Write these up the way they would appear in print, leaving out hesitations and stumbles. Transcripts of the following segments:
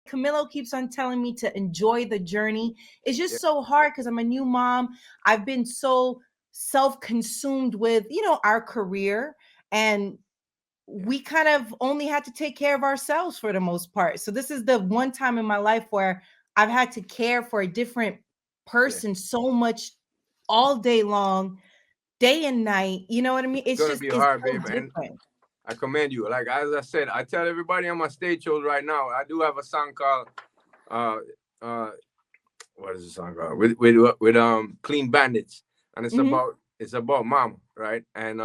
Camilo keeps on telling me to enjoy the journey. It's Yeah, just so hard because I'm a new mom. I've been so self-consumed with, our career, and yeah, we kind of only had to take care of ourselves for the most part. So this is the one time in my life where I've had to care for a different yeah. person so much all day long, day and night. You know what I mean? It's gonna be It's hard, so babe, and different. I commend you. Like as I said, I tell everybody on my stage shows right now, I do have a song called uh uh what is the song called? With Clean Bandits. And Mhm. it's about mama, right? And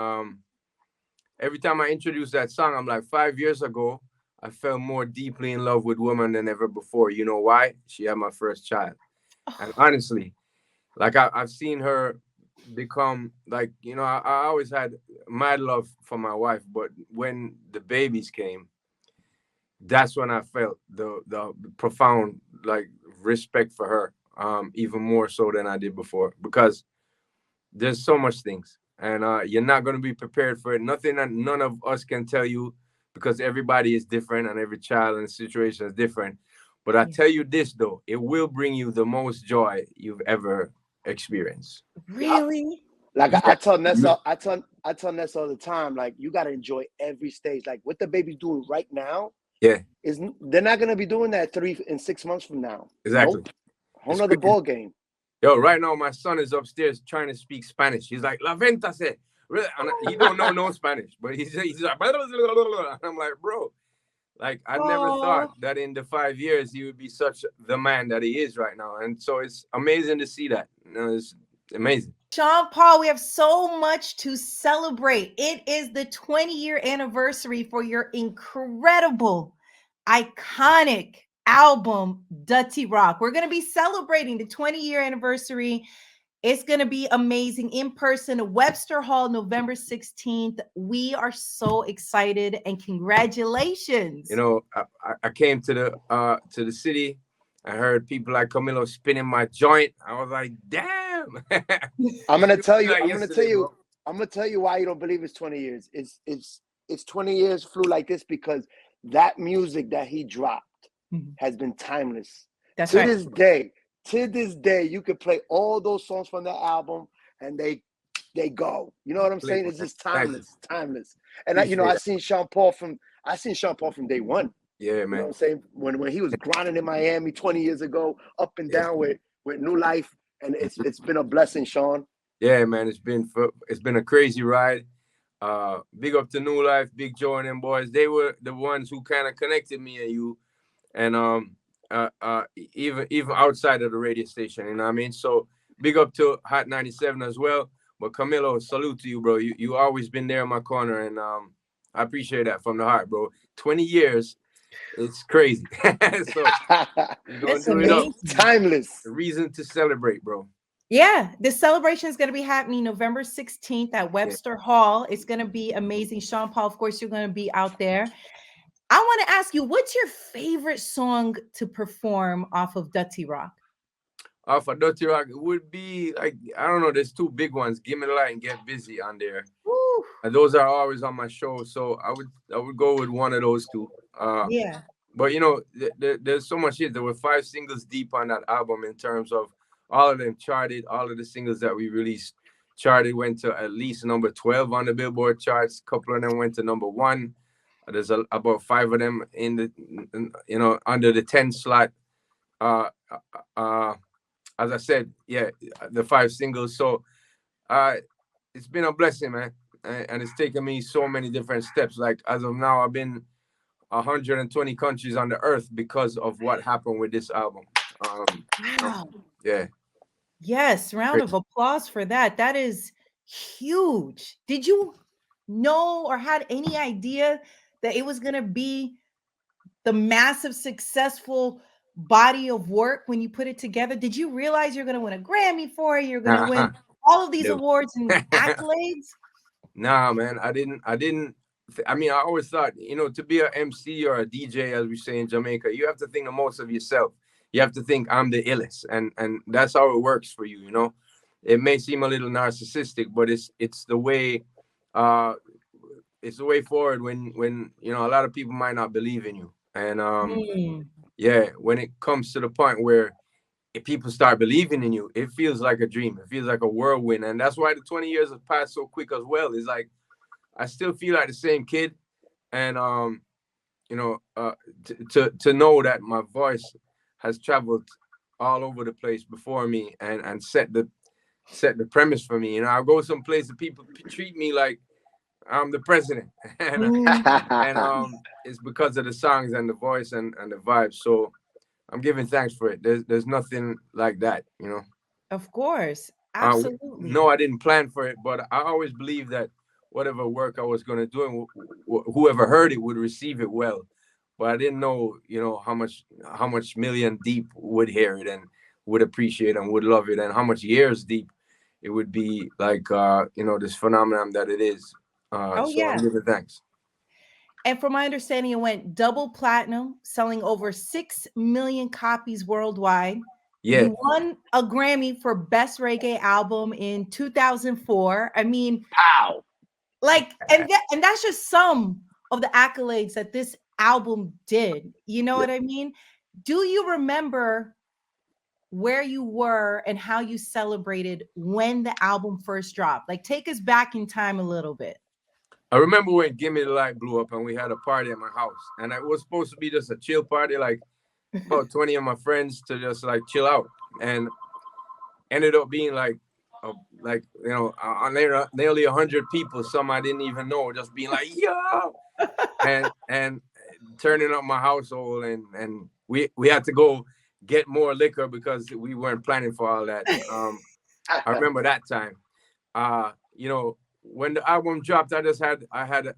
every time I introduce that song, I'm like, 5 years ago, I fell more deeply in love with woman than ever before. You know why? She had my first child. And honestly, like I've seen her become like, I always had mad love for my wife, but when the babies came, that's when I felt the profound like respect for her, even more so than I did before, because there's so much things, and you're not going to be prepared for it. Nothing that none of us can tell you, because everybody is different and every child and situation is different. But I Yeah. tell you this though, it will bring you the most joy you've ever experienced. Yup. Really? Like Yeah. I tell Nessa all the time, like you gotta enjoy every stage. Like what the baby's doing right now Yeah, is they're not gonna be doing that 3 and 6 months from now. exactly. Nope. Whole It's nother crazy. ball game. Yo, right now my son is upstairs trying to speak Spanish. He's like, La Venta se. And he don't know no Spanish, but he's like, and I'm like, bro, like I never thought Oh, that in the 5 years he would be such the man that he is right now. And so it's amazing to see that. It's amazing. Sean Paul, we have so much to celebrate. It is the 20-year anniversary for your incredible, iconic album, Dutty Rock. We're going to be celebrating the 20-year anniversary. It's going to be amazing in person, Webster Hall, November 16th. We are so excited and You congratulations. know, I came to the city. I heard people like Camilo spinning my joint. I was like, damn. I'm gonna It tell was you, like I'm gonna tell yesterday, you, bro. I'm gonna tell you why you don't believe it's 20 years. It's 20 years flew like this because that music that he dropped Mhm. has been timeless. That's To right. this day, to this day, you could play all those songs from that album and they go. You know what I'm Please, saying? It's man. just Thank you. timeless, timeless. And Appreciate that. I seen Sean Paul from day one. Yeah, You know man. what I'm saying? When he was grinding in Miami 20 years ago, up and Yeah. down with New Life, and it's been a blessing, Sean. Yeah, man. It's been a crazy ride. Big up to New Life, Big Joe and them boys. They were the ones who kind of connected me and you, and even outside of the radio station. You know what I mean? So big up to Hot 97 as well. But Camilo, salute to you, bro. You always been there in my corner, and I appreciate that from the heart, bro. 20 years, it's crazy. So we're gonna It's do it It's up. amazing. timeless. A reason to celebrate, bro. Yeah, the celebration is going to be happening November 16th at Yeah. Webster Hall. It's going to be amazing. Sean Paul, of course, you're going to be out there. I want to ask you, what's your favorite song to perform off of Dutty Rock? For Dutty Rock, it would be like, I don't know. There's two big ones. Give Me the Light and Get Busy on there. Woo. And those are always on my show, so I would go with one of those two. Yeah. But there's so much hit. There were 5 singles deep on that album in terms of all of them charted. All of the singles that we released charted, went to at least number 12 on the Billboard charts. A couple of them went to number one. There's about five of them under the 10 slot. Uh, uh, uh, as I said, yeah, the 5 singles. So uh, it's been a blessing, man, and it's taken me so many different steps. Like as of now, I've been 120 countries on the earth because of what happened with this album. Wow. Yeah. Yes, round Great. of applause for that. That is huge. Did you know or had any idea that it was going to be the massive successful body of work when you put it together? Did you realize you're going to win a Grammy for it? You're going to win all of these No. awards and accolades? Nah, man. I didn't. I mean, I always thought, to be a MC or a DJ, as we say in Jamaica, you have to think the most of yourself. You have to think I'm the illest, and that's how it works for you. It may seem a little narcissistic, but it's the way, uh, it's the way forward when a lot of people might not believe in you, and Mm, yeah, when it comes to the point where if people start believing in you, it feels like a dream. It feels like a whirlwind. And that's why the 20 years have passed so quick as well. It's like I still feel like the same kid. And you know, to know that my voice has traveled all over the place before me and set the premise for me. You know, I go someplace and people treat me like I'm the president. Mm, And it's because of the songs and the voice and the vibes. So I'm giving thanks for it. There's nothing like that, you know. of course. No, Absolutely. I didn't plan for it, but I always believed that whatever work I was going to do and whoever heard it would receive it well. But I didn't know, you know, how much million deep would hear it and would appreciate and would love it, and how much years deep it would be like, you know, this phenomenon that it is. Oh, So I'm yeah. giving thanks. And from my understanding, it went double platinum, selling over 6 million copies worldwide. Yeah, You won a Grammy for Best Reggae Album in 2004. I mean, Pow. like, and that's just some of the accolades that this album did. You know yeah. what I mean? Do you remember where you were and how you celebrated when the album first dropped? Like, take us back in time a little bit. I remember when Gimme the Light blew up and we had a party at my house, and it was supposed to be just a chill party, like about 20 of my friends to just like chill out, and ended up being like you know, nearly 100 people, some I didn't even know, just being like yo, and turning up my household, and we had to go get more liquor because we weren't planning for all that. I remember that time. You know, when the album dropped, I had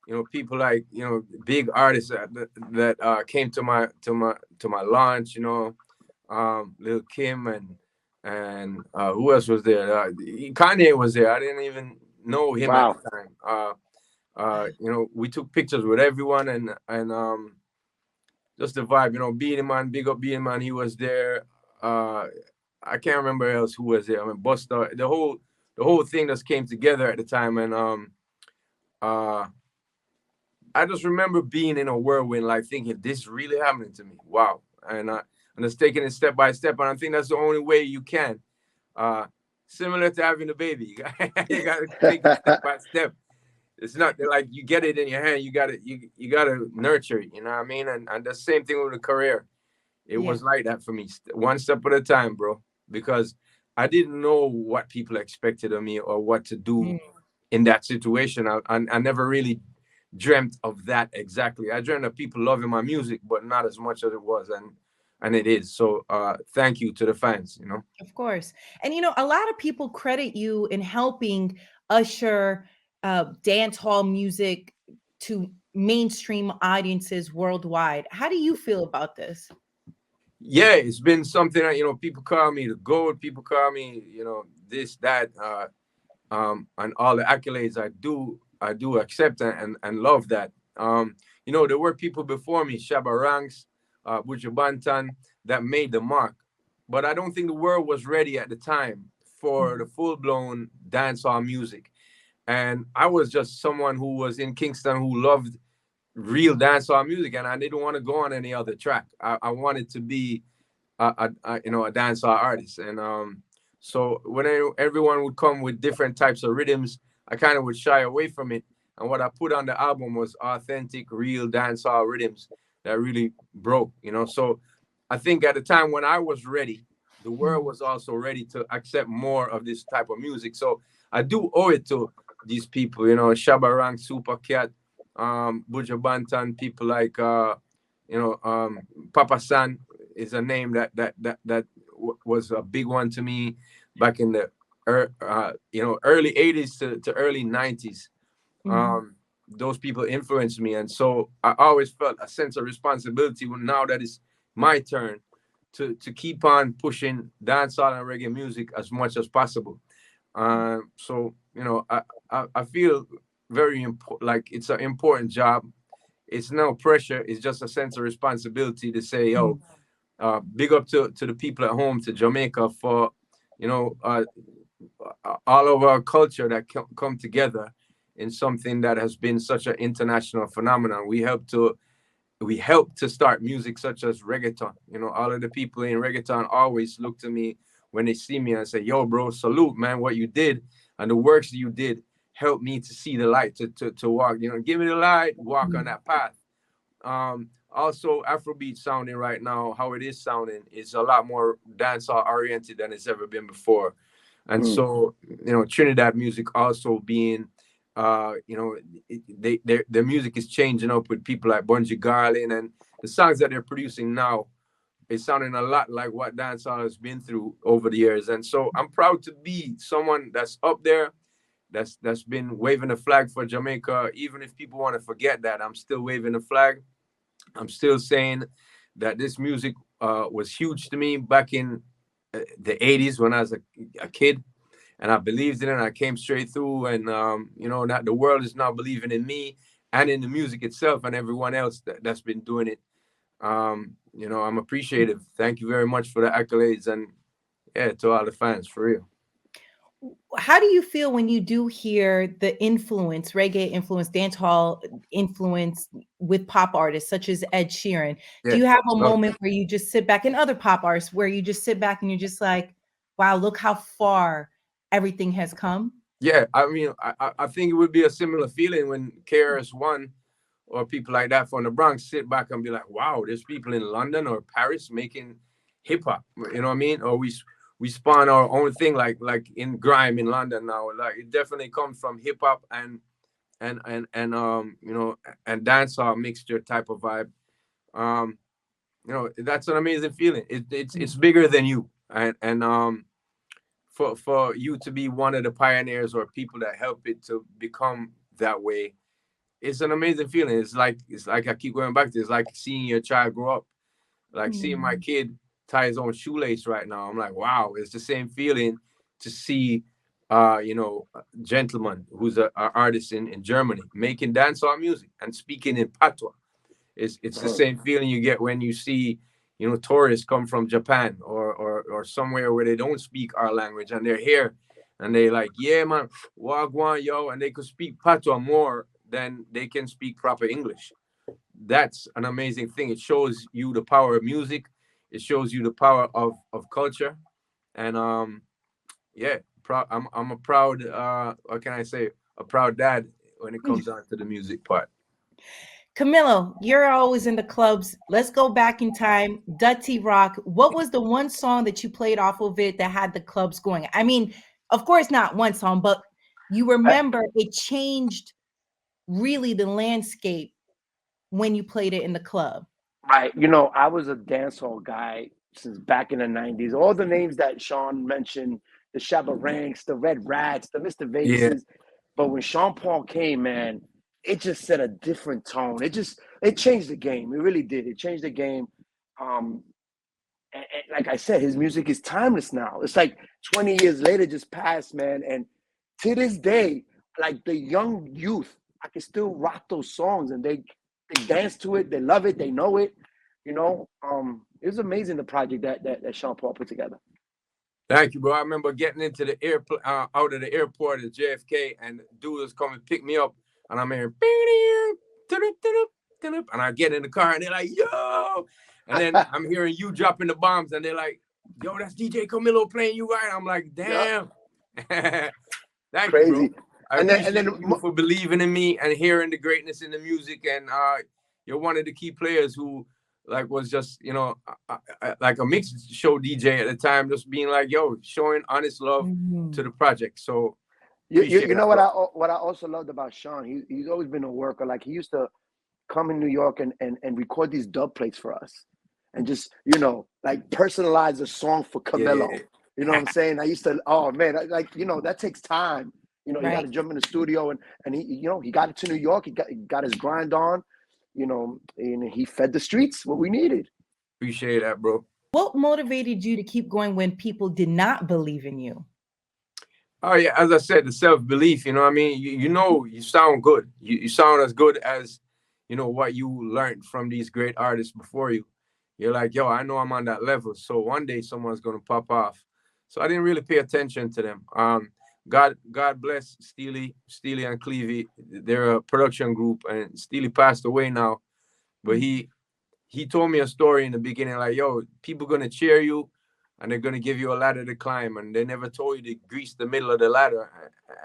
you know, people like, you know, big artists that came to my launch, you know, Lil Kim and who else was there? Kanye was there. I didn't even know him at Wow. the time. You know, we took pictures with everyone, and just the vibe, you know. Beanie Man, big up Beanie Man, he was there. Uh, I can't remember else who was there. I mean, Busta, the whole thing just came together at the time, and uh, I just remember being in a whirlwind, like thinking, "This is really happening to me." Wow, and just taking it step by step, and I think that's the only way you can. Uh, Similar to having a baby, you got to take it step by step. It's not like you get it in your hand. You gotta nurture it. You know what I mean? And the same thing with a career. It Yeah. was like that for me, one step at a time, bro. Because I didn't know what people expected of me or what to do Mm. in that situation. I never really dreamt of that exactly. I dreamt of people loving my music, but not as much as it was, and it is. So thank you to the fans. You know. Of course. And you know, a lot of people credit you in helping usher dance hall music to mainstream audiences worldwide. How do you feel about this? Yeah, it's been something that, you know, people call me the GOAT. People call me, you know, this, that, and all the accolades. I do accept and love that. You know, there were people before me, Shabba Ranks, Buju Banton, that made the mark, but I don't think the world was ready at the time for the Mhm. full blown dancehall music. And I was just someone who was in Kingston who loved real dancehall music, and I didn't want to go on any other track. I wanted to be you know, a dancehall artist, and so when everyone would come with different types of rhythms, I kind of would shy away from it. And what I put on the album was authentic, real dancehall rhythms that really broke, you know. So I think at the time when I was ready, the world Mhm. was also ready to accept more of this type of music. So I do owe it to these people, you know, Shabba Rank, Super Cat, Buja Banton, people like you know, Papa San is a name that was a big one to me back in the you know, early 80s to early 90s. Mhm. Those people influenced me, and so I always felt a sense of responsibility now that it's my turn to keep on pushing dancehall and reggae music as much as possible. So you know, I feel very important, like it's an important job. It's no pressure, it's just a sense of responsibility to say, yo, Mhm. big up to the people at home, to Jamaica, for, you know, all of our culture that come together in something that has been such an international phenomenon. We help to we helped to start music such as reggaeton. You know, all of the people in reggaeton always look to me when they see me and say, yo, bro, salute, man, what you did and the works that you did helped me to see the light, to walk, you know, give me the light, walk on that path. Also, Afrobeat sounding right now, how it is sounding, is a lot more dancehall oriented than it's ever been before. And so, you know, Trinidad music also being, you know, their music is changing up with people like Bunji Garlin, and the songs that they're producing now is sounding a lot like what dancehall has been through over the years. And so I'm proud to be someone that's up there, that's been waving a flag for Jamaica. Even if people want to forget that, I'm still waving the flag. I'm still saying that this music was huge to me back in the 80s when I was a kid, and I believed in it and I came straight through. And you know, that the world is now believing in me and in the music itself and everyone else that's been doing it. You know, I'm appreciative. Thank you very much for the accolades, and yeah, to all the fans, for real. How do you feel when you do hear the influence, reggae influence, dancehall influence with pop artists such as Ed Sheeran? Do Yeah, you have a love it. moment where you just sit back, and other pop artists where you just sit back and you're just like, wow, look how far everything has come? Yeah, I mean, I think it would be a similar feeling when KRS-One or people like that from the Bronx sit back and be like, wow, there's people in London or Paris making hip hop. You know what I mean? Or we spawn our own thing, like in grime in London now. Like, it definitely comes from hip hop and you know, and dancehall mixture type of vibe. Um, you know, that's an amazing feeling. It's bigger than you, and for you to be one of the pioneers or people that help it to become that way, it's an amazing feeling. It's like I keep going back to, it's like seeing your child grow up, like seeing my Mm. kid tie his own shoelace right now. I'm like, wow, it's the same feeling to see you know, a gentleman who's a artist in Germany making dancehall music and speaking in patois. It's the same feeling you get when you see, you know, tourists come from Japan or somewhere where they don't speak our language and they're here and they like, yeah, man, wagwan, yo, and they could speak patois more than they can speak proper English. That's an amazing thing. It shows you the power of music. It shows you the power of culture. And yeah, I'm a proud what can I say? A proud dad when it comes down to the music part. Camilo, you're always in the clubs. Let's go back in time. Dutty Rock. What was the one song that you played off of it that had the clubs going? I mean, of course, not one song, but you remember it changed really the landscape when you played it in the club. Right. You know, I was a dancehall guy since back in the 90s. All the names that Sean mentioned, the Shabba Ranks, the Red Rats, the Mr. Yeah. Vegases. But when Sean Paul came, man, it just set a different tone. It changed the game. It really did. It changed the game. Um, and like I said, his music is timeless now. It's like 20 years later just passed, man. And to this day, like the young youth, I can still rock those songs and they dance to it, they love it, they know it. You know, it was amazing the project that Sean Paul put together. Thank you, bro. I remember getting into the airport, out of the airport at JFK, and dude was coming to pick me up, and I'm hearing, and I get in the car, and they're like, yo, and then I'm hearing you dropping the bombs, and they're like, yo, that's DJ Camilo playing you right. I'm like, Yeah, damn. Thank you, bro. crazy. I And then appreciate you for believing in me and hearing the greatness in the music, and you're one of the key players who like was just, you know, like a mix show DJ at the time, just being like, yo, showing honest love to Mhm. the project. So you appreciate know that, bro. what I also loved about Sean, he's always been a worker. Like he used to come in New York and record these dub plates for us and just, like personalize a song for Yeah. Camilo. You know what I'm saying? I used to, oh man, like, that takes time. You got to Right. jump in the studio and he, he got it to New York. He got his grind on, and he fed the streets what we needed. Appreciate that, bro. What motivated you to keep going when people did not believe in you? Oh yeah, as I said, the self-belief, you know what I mean? You know you sound good. You sound as good as, you know, what you learned from these great artists before you. You're like, yo, I know I'm on that level. So one day someone's gonna pop off. So I didn't really pay attention to them. God bless Steely and Clevie. They're a production group, and Steely passed away now. But he told me a story in the beginning, like, yo, people gonna cheer you and they're gonna give you a ladder to climb, and they never told you to grease the middle of the ladder.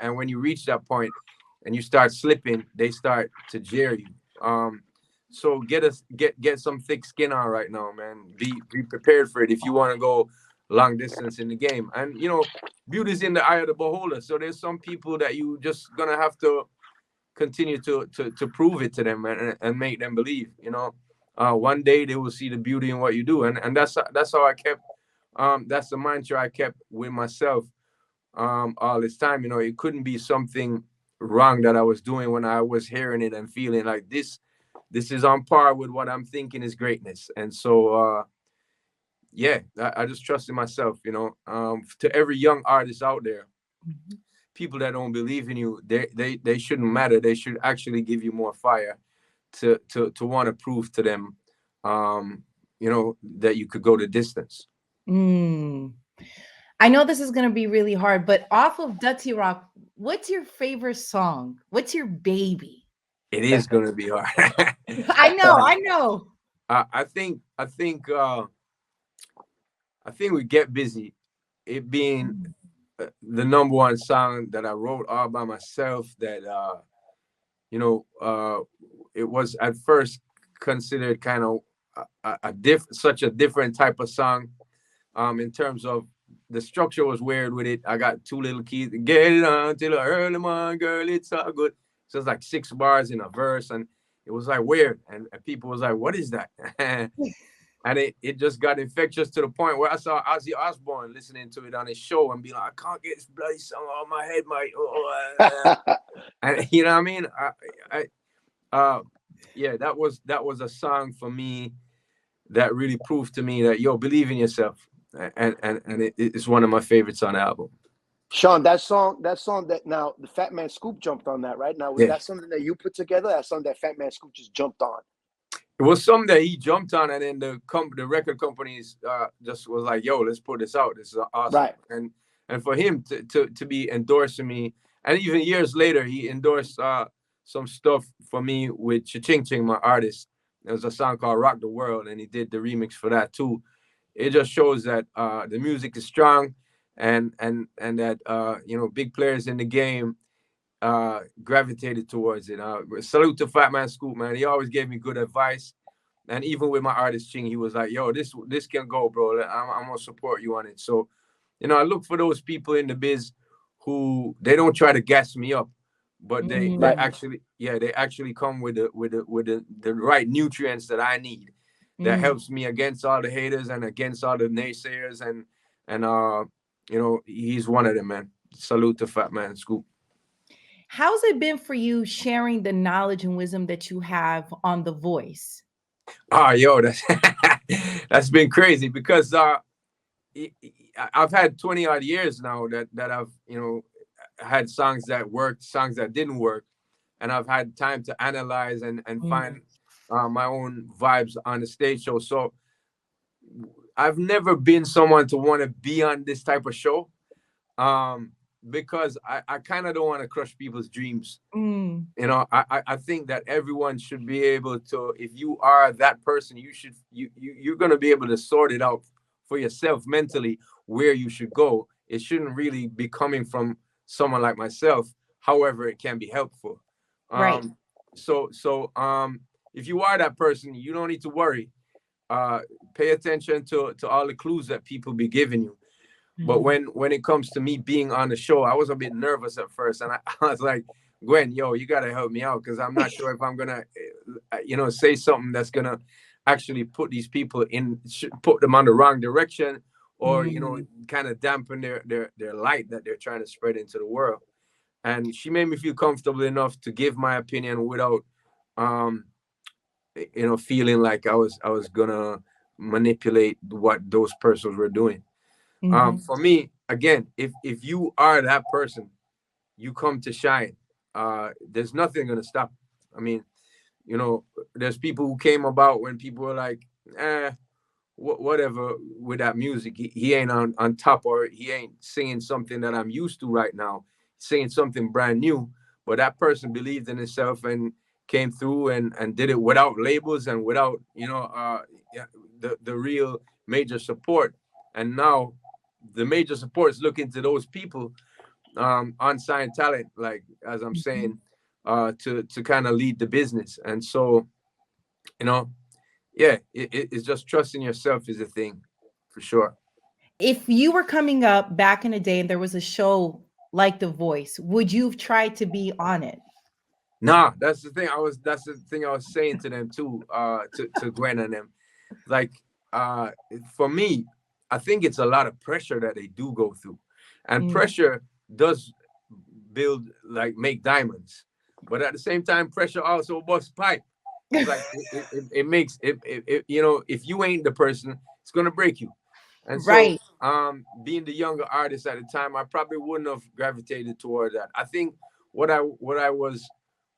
And when you reach that point and you start slipping, they start to jeer you. So get some thick skin on right now, man. Be prepared for it if you want to go long distance in the game. And beauty's in the eye of the beholder. So there's some people that you just gonna have to continue to prove it to them, and make them believe. One day they will see the beauty in what you do, and that's how I kept. That's the mantra I kept with myself all this time. It couldn't be something wrong that I was doing when I was hearing it and feeling like this is on par with what I'm thinking is greatness. And so yeah, I just trusted myself. To every young artist out there, people that don't believe in you, they shouldn't matter. They should actually give you more fire to want to prove to them that you could go the distance. I know this is going to be really hard, but off of Dutty Rock, what's your favorite song? What's your baby? It is going to be hard. I know. I think we Get Busy, it being the number one song that I wrote all by myself, that it was at first considered kind of such a different type of song, in terms of the structure was weird with it. I got two little keys, get it on till early morning, girl, it's all good. So it's like 6 bars in a verse, and it was like weird, and people was like, what is that? And it just got infectious to the point where I saw Ozzy Osbourne listening to it on his show and being like, I can't get this bloody song out of my head, mate. And you know what I mean? Yeah, that was a song for me that really proved to me that, yo, believe in yourself. And it's one of my favorites on the album. Sean, that song that now the Fat Man Scoop jumped on that, right? Now, was that something that you put together? That something that Fat Man Scoop just jumped on? It was something that he jumped on, and then the record companies just was like, yo, let's put this out. This is awesome. Right. And for him to be endorsing me, and even years later, he endorsed some stuff for me with Cha-Ching Ching, my artist. There was a song called Rock the World, and he did the remix for that too. It just shows that the music is strong, and that big players in the game gravitated towards it. Salute to Fat Man Scoop, man. He always gave me good advice. And even with my artist Ching, he was like, yo, this can go, bro. I'm gonna support you on it. So, I look for those people in the biz who, they don't try to gas me up, but they actually come with the right nutrients that I need. That helps me against all the haters and against all the naysayers, and he's one of them, man. Salute to Fat Man Scoop. How's it been for you sharing the knowledge and wisdom that you have on The Voice? Yo, that's been crazy, because I've had 20 odd years now that I've had songs that worked, songs that didn't work, and I've had time to analyze and find my own vibes on the stage show. So I've never been someone to want to be on this type of show. Because I kind of don't want to crush people's dreams. I think that everyone should be able to, if you are that person, you're going to be able to sort it out for yourself mentally where you should go. It shouldn't really be coming from someone like myself. However, it can be helpful. Right. So if you are that person, you don't need to worry. Pay attention to all the clues that people be giving you. But when it comes to me being on the show, I was a bit nervous at first, and I was like, Gwen, yo, you gotta help me out, because I'm not sure if I'm gonna, say something that's gonna actually put these people put them on the wrong direction, or kind of dampen their light that they're trying to spread into the world. And she made me feel comfortable enough to give my opinion without, feeling like I was gonna manipulate what those persons were doing. For me, again, if you are that person, you come to shine. There's nothing gonna stop. I mean, there's people who came about when people were like, whatever with that music. He ain't on top, or he ain't singing something that I'm used to right now. Singing something brand new. But that person believed in himself, and came through and did it without labels and without, yeah, the real major support. And now the major supports look into those people, unsigned talent, like as I'm Mhm. saying, to kind of lead the business. And so, you know, yeah, it's just trusting yourself is a thing for sure. If you were coming up back in the day and there was a show like The Voice, would you have tried to be on it? Nah, that's the thing I was saying to them too, to Gwen and them. Like, uh for me, I think it's a lot of pressure that they do go through. And Mm, pressure does build, like, make diamonds. But at the same time, pressure also busts pipe. It's like it makes it, if you ain't the person, it's gonna break you. And so, right. being the younger artist at the time, I probably wouldn't have gravitated toward that. I think what I was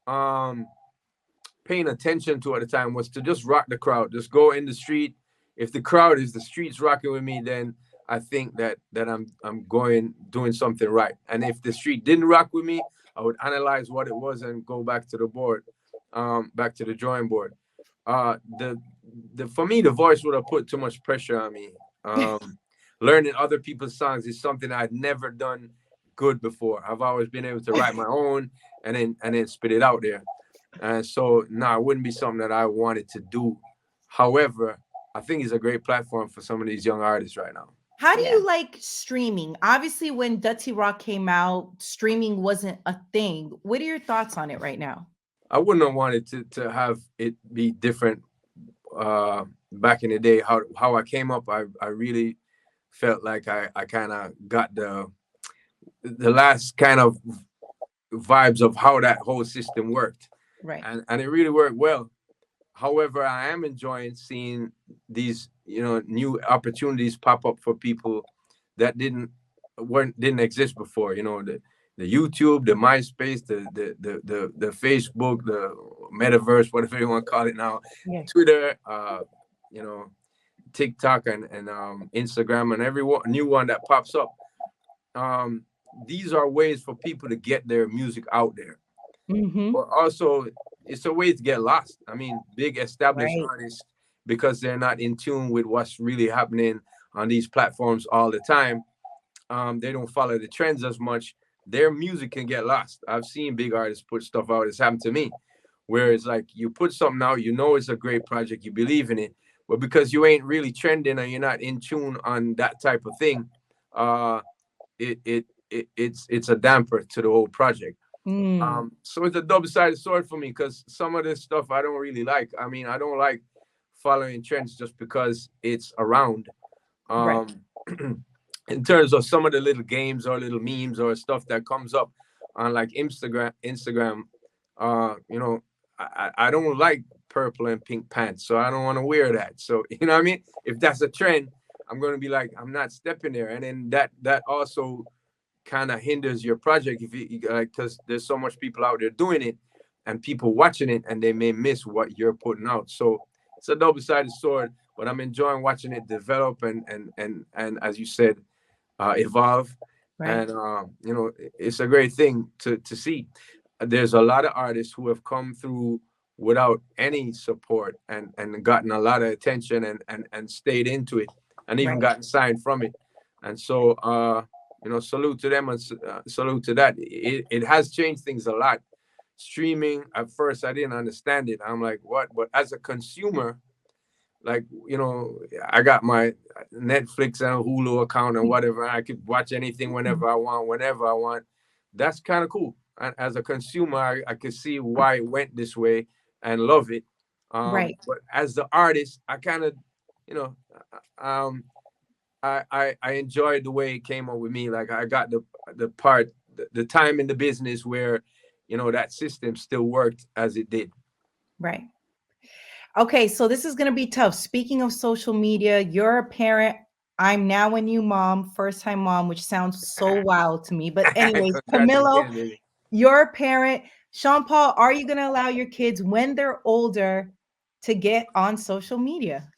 um paying attention to at the time was to just rock the crowd, just go in the street. If the crowd is the streets rocking with me, then I think that I'm going doing something right. And if the street didn't rock with me, I would analyze what it was and go back to the board, back to the drawing board. The For me, the voice would have put too much pressure on me. Learning other people's songs is something I'd never done good before. I've always been able to write my own and then spit it out there. And so, no, it wouldn't be something that I wanted to do. However, I think it's a great platform for some of these young artists right now. How do Yeah. you like streaming? Obviously, when Dutty Rock came out, streaming wasn't a thing. What are your thoughts on it right now? I wouldn't have wanted to have it be different back in the day. How I came up, I really felt like I kind of got the last kind of vibes of how that whole system worked. Right. And it really worked well. However, I am enjoying seeing these, new opportunities pop up for people that didn't exist before. The YouTube, the MySpace, the Facebook, the metaverse, whatever you want to call it now, Yeah. Twitter, you know, TikTok and Instagram, and new one that pops up. Um, these are ways for people to get their music out there, Mm-hmm. but also it's a way to get lost. I mean, big established Right. artists, because they're not in tune with what's really happening on these platforms all the time. They don't follow the trends as much. Their music can get lost. I've seen big artists put stuff out. It's happened to me, where it's like you put something out, it's a great project, you believe in it, but because you ain't really trending and you're not in tune on that type of thing, uh, it's a damper to the whole project. Mm, So it's a double-sided sword for me, because some of this stuff I don't really like. I mean, I don't like following trends just because it's around. right. Um, in terms of some of the little games or little memes or stuff that comes up on, like, Instagram, you know, I don't like purple and pink pants, so I don't want to wear that. So you know what I mean? If that's a trend, I'm gonna be like, I'm not stepping there, and then that also kind of hinders your project, if because there's so much people out there doing it and people watching it, and they may miss what you're putting out. So it's a double-sided sword, but I'm enjoying watching it develop and as you said, evolve. Right. And it's a great thing to see. There's a lot of artists who have come through without any support and gotten a lot of attention and stayed into it, and even Right. gotten signed from it. And so, salute to them, and salute to that. It has changed things a lot. Streaming, at first I didn't understand it. I'm like, what? But as a consumer, like, I got my Netflix and Hulu account and whatever. I could watch anything whenever I want, whenever I want. That's kind of cool. And as a consumer, I could see why it went this way and love it. Right. But as the artist, I kind of, you know, um, I enjoyed the way it came up with me. Like, I got the part, the time in the business where, that system still worked as it did. Right. Okay, so this is going to be tough. Speaking of social media, you're a parent. I'm now a new mom, first time mom, which sounds so wild to me. But, anyways, Congrats Camilo, again, baby. you're a parent. Sean Paul, are you going to allow your kids when they're older to get on social media?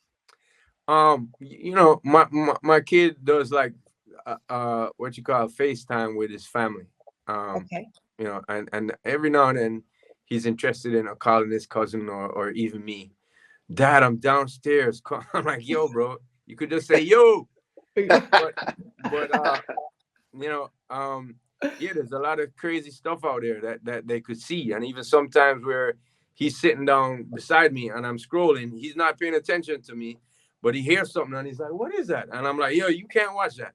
My kid does, like, what you call FaceTime with his family. Um, Okay. and every now and then he's interested in calling his cousin or even me. Dad, I'm downstairs. I'm like, yo, bro, you could just say yo. But but you know, yeah, there's a lot of crazy stuff out there that they could see. And even sometimes where he's sitting down beside me and I'm scrolling, he's not paying attention to me, but he hears something and he's like, what is that? And I'm like, yo, you can't watch that.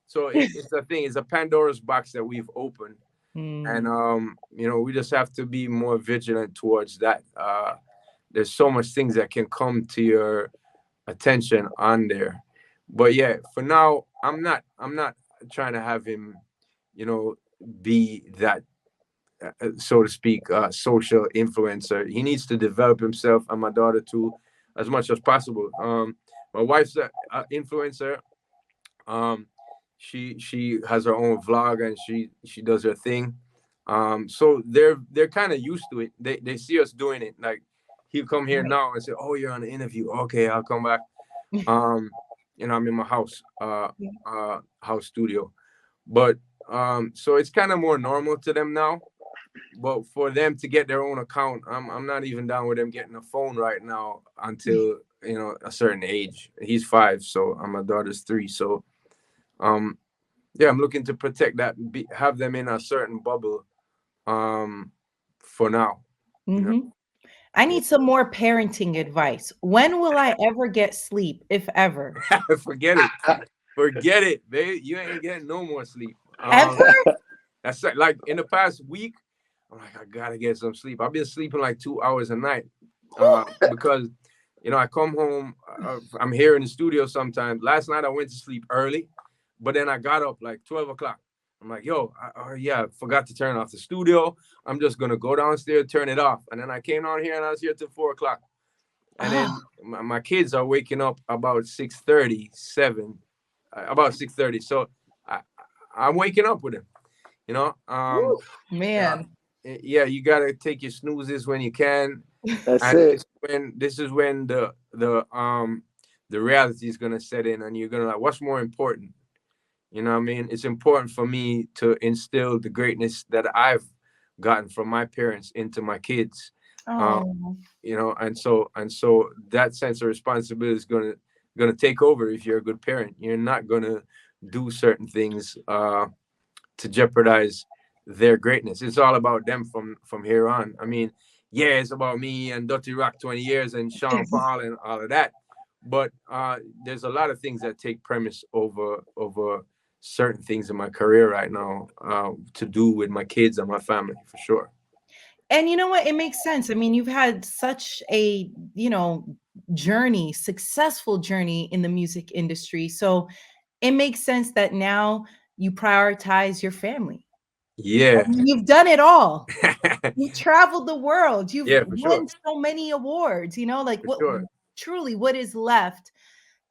So it's a thing, it's a Pandora's box that we've opened. And Mm. you know, we just have to be more vigilant towards that. There's so much things that can come to your attention on there. But yeah, for now, I'm not trying to have him, you know, be that so to speak, social influencer. He needs to develop himself, and my daughter too, as much as possible. My wife's a influencer. Um, she has her own vlog and she does her thing. So they're kind of used to it. They see us doing it. Like he'll come here Right. now and say, "Oh, you're on the interview. Okay, I'll come back." Um, you know, I'm in my house, Yeah. house studio, but so it's kind of more normal to them now. But for them to get their own account, I'm not even down with them getting a phone right now until you know a certain age. He's 5, so my daughter's 3. So um, yeah, I'm looking to protect that, have them in a certain bubble um for now. You know, Hmm. I yeah. need some more parenting advice. When will I ever get sleep, if ever? Forget it, forget it, babe. You ain't getting no more sleep. Ever? That's like in the past week, I'm like, I gotta get some sleep. I've been sleeping like 2 hours a night, because you know I come home. I'm here in the studio sometimes. Last night I went to sleep early, but then I got up like 12 o'clock. I'm like, yo, yeah, I forgot to turn off the studio. I'm just gonna go downstairs, turn it off, and then I came down here and I was here till 4 o'clock. And Oh, then my kids are waking up about 6:30, 7, about 6:30. So I, I'm waking up with them. You know, woo, uh, man. yeah, you gotta take your snoozes when you can, That's and it. this is when the reality is gonna set in, and you're gonna like, what's more important? You know what I mean? It's important for me to instill the greatness that I've gotten from my parents into my kids. Um, Oh, you know, and so that sense of responsibility is gonna take over if you're a good parent. You're not gonna do certain things to jeopardize their greatness. It's all about them from here on. I mean, yeah, it's about me and Dutty Rock 20 years and Sean Paul and all of that. But there's a lot of things that take premise over certain things in my career right now, to do with my kids and my family for sure. and you know what? It makes sense. I mean, you've had such a, journey, successful journey in the music industry. So it makes sense that now you prioritize your family. I Yeah. mean, you've done it all. You've traveled the world. You've Yeah, for sure. won so many awards, like For what sure. truly what is left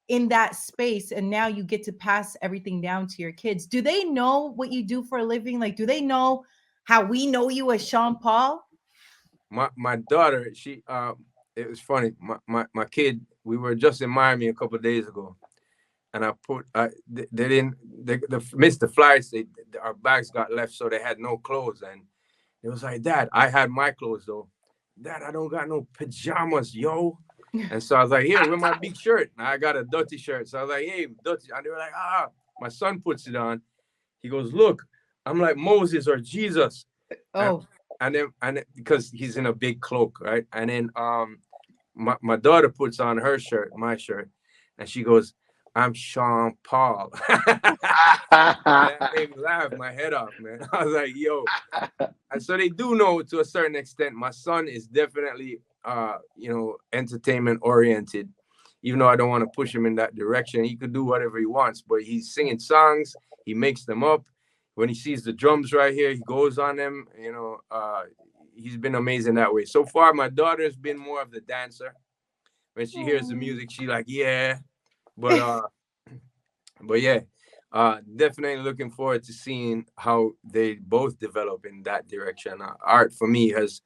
in that space, and now you get to pass everything down to your kids. Do they know what you do for a living? Like, do they know how we know you as Sean Paul? My daughter, it was funny. My kid, we were just in Miami a couple of days ago, and they didn't they missed the flights. Our bags got left, so they had no clothes, and it was like, Dad, I had my clothes though. Dad, I don't got no pajamas, yo. And so I was like, here, wear my big shirt. And I got a Dutty shirt. So I was like, hey, Dutty. And they were like, ah. My son puts it on. He goes, look, I'm like Moses or Jesus. And, Oh, and then because he's in a big cloak, right? And then my daughter puts on her shirt, my shirt, and she goes, I'm Sean Paul. That made me laugh my head off, man. I was like, yo. And so they do know to a certain extent. My son is definitely entertainment oriented. Even though I don't want to push him in that direction, he could do whatever he wants. But he's singing songs, he makes them up. When he sees the drums right here, he goes on them. He's been amazing that way. So far, my daughter's been more of the dancer. When she hears the oh. music, she like, yeah. But but yeah, definitely looking forward to seeing how they both develop in that direction. Art for me has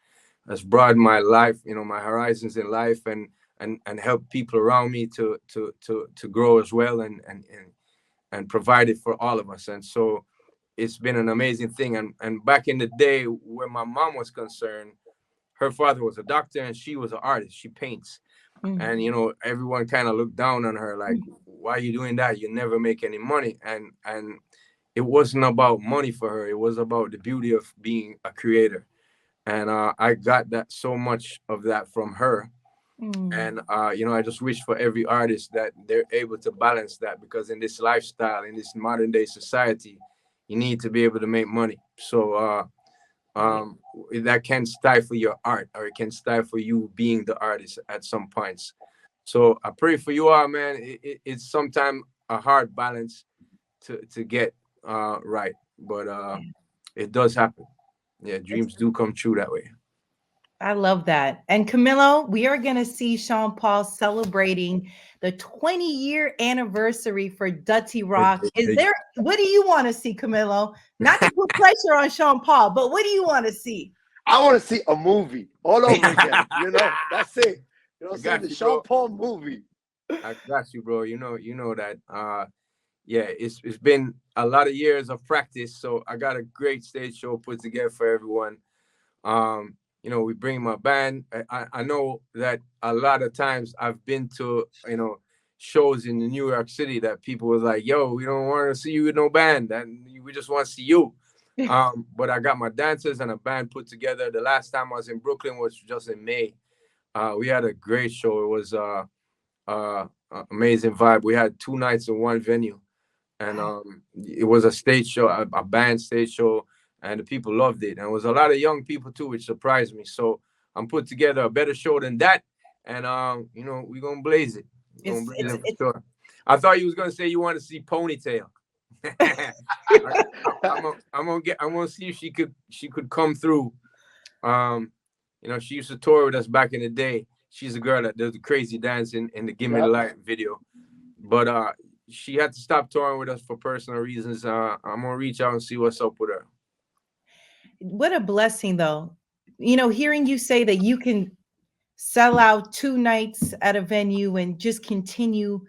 broadened my life, my horizons in life, and help people around me to grow as well, and provide it for all of us. And so it's been an amazing thing. And back in the day, where my mom was concerned, her father was a doctor and she was an artist. She paints. And you know, everyone kind of looked down on her, like, why are you doing that? You never make any money. And it wasn't about money for her. It was about the beauty of being a creator. And I got that so much of that from her. And you know, I just wish for every artist that they're able to balance that, because in this lifestyle, in this modern day society, you need to be able to make money. So that can stifle your art, or it can stifle you being the artist at some points. So I pray for you all, man. It's sometimes a hard balance to get right, but it does happen. Yeah, dreams do come true that way. I love that. And Camilo, we are going to see Sean Paul celebrating the 20-year anniversary for Dutty Rock. What do you want to see, Camilo? Not to put pressure on Sean Paul, but what do you want to see? I want to see a movie all over again. You know, that's it. You know what I'm saying? The Sean Paul movie. I got you, bro. You know that. Yeah, it's been a lot of years of practice, so I got a great stage show put together for everyone. You know, we bring my band. I know that a lot of times I've been to, you know, shows in New York City that people was like, yo, we don't want to see you with no band, and we just want to see you. But I got my dancers and a band put together. The last time I was in Brooklyn was just in May. We had a great show. It was amazing vibe. We had 2 nights in one venue, and it was a stage show, a band stage show, and the people loved it. And it was a lot of young people too, which surprised me. So I'm put together a better show than that, and you know, we're gonna blaze it. We're gonna blaze it for sure. I thought you was gonna say you want to see Ponytail. I'm gonna see if she could come through. You know, she used to tour with us back in the day. She's a girl that does the crazy dance in the Give Me the Light video. But she had to stop touring with us for personal reasons. I'm gonna reach out and see what's up with her. What a blessing, though. You know, hearing you say that you can sell out 2 nights at a venue and just continue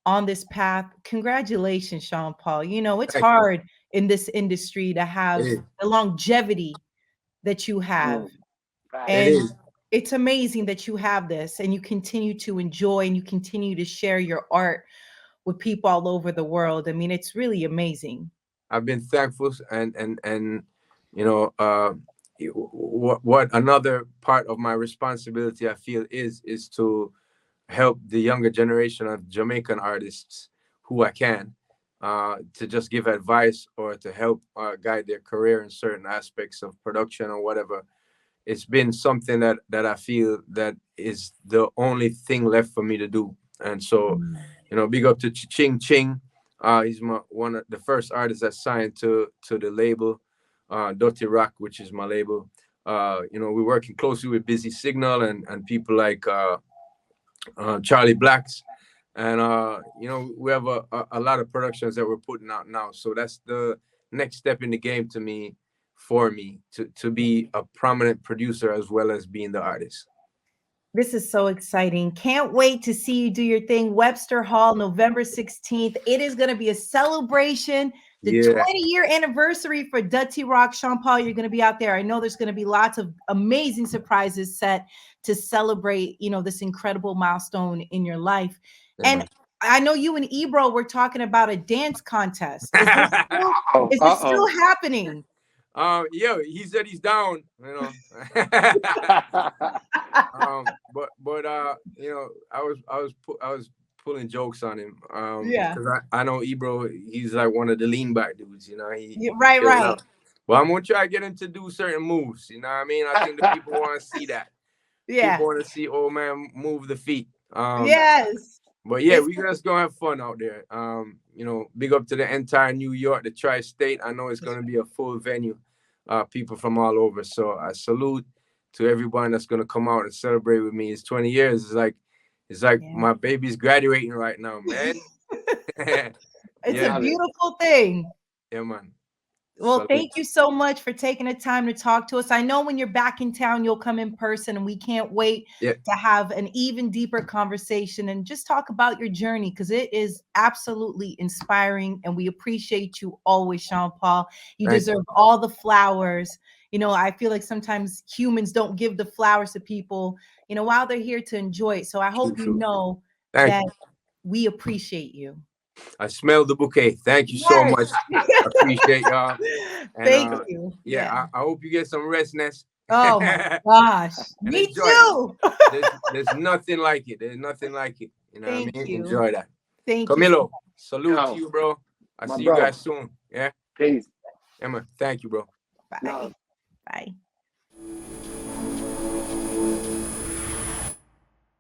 on this path. Congratulations, Sean Paul. You know, it's hard in this industry to have the longevity that you have. And it's amazing that you have this and you continue to enjoy and you continue to share your art with people all over the world. I mean, it's really amazing. I've been thankful and you know, what another part of my responsibility I feel is to help the younger generation of Jamaican artists who I can, to just give advice or to help guide their career in certain aspects of production or whatever. It's been something that I feel that is the only thing left for me to do. And so, you know, big up to Ching Ching. He's one of the first artists that signed to the label, Dutty Rock, which is my label. You know, we're working closely with Busy Signal and people like Charlie Blacks. And, you know, we have a lot of productions that we're putting out now. So that's the next step in the game for me to be a prominent producer as well as being the artist. This is so exciting. Can't wait to see you do your thing. Webster Hall, November 16th. It is going to be a celebration. The 20-year anniversary for Dutty Rock. Sean Paul, you're going to be out there. I know there's going to be lots of amazing surprises set to celebrate, you know, this incredible milestone in your life. And I know you and Ebro were talking about a dance contest. Is this still happening? Yeah, he said he's down, you know. But you know, I was pulling jokes on him. Because I know Ebro, he's like one of the lean back dudes, you know. Right. Well, I'm gonna try to get him to do certain moves, you know what I mean? I think the people want to see that. People want to see old man move the feet. Yes. But yeah, we just gonna have fun out there. You know, big up to the entire New York, the tri-state. I know it's gonna be a full venue. People from all over. So I salute to everyone that's gonna come out and celebrate with me. It's 20 years. It's like my baby's graduating right now, man. It's a beautiful thing. Yeah, man. Well, thank you so much for taking the time to talk to us. I know when you're back in town, you'll come in person, and we can't wait to have an even deeper conversation and just talk about your journey, because it is absolutely inspiring, and we appreciate you always, Sean Paul. You deserve all the flowers. You know, I feel like sometimes humans don't give the flowers to people, you know, while they're here to enjoy it. So I hope you know that we appreciate you. I smell the bouquet. Thank you so much. I appreciate y'all. And, Thank you. Yeah, I hope you get some rest, Ness. Oh my gosh. Me too. There's nothing like it. There's nothing like it. You know what I mean? You. Enjoy that. Thank Camilo, you. salute to you, bro. I'll see you guys soon. Yeah. Peace. Yeah, man. Thank you, bro. Bye. Bye.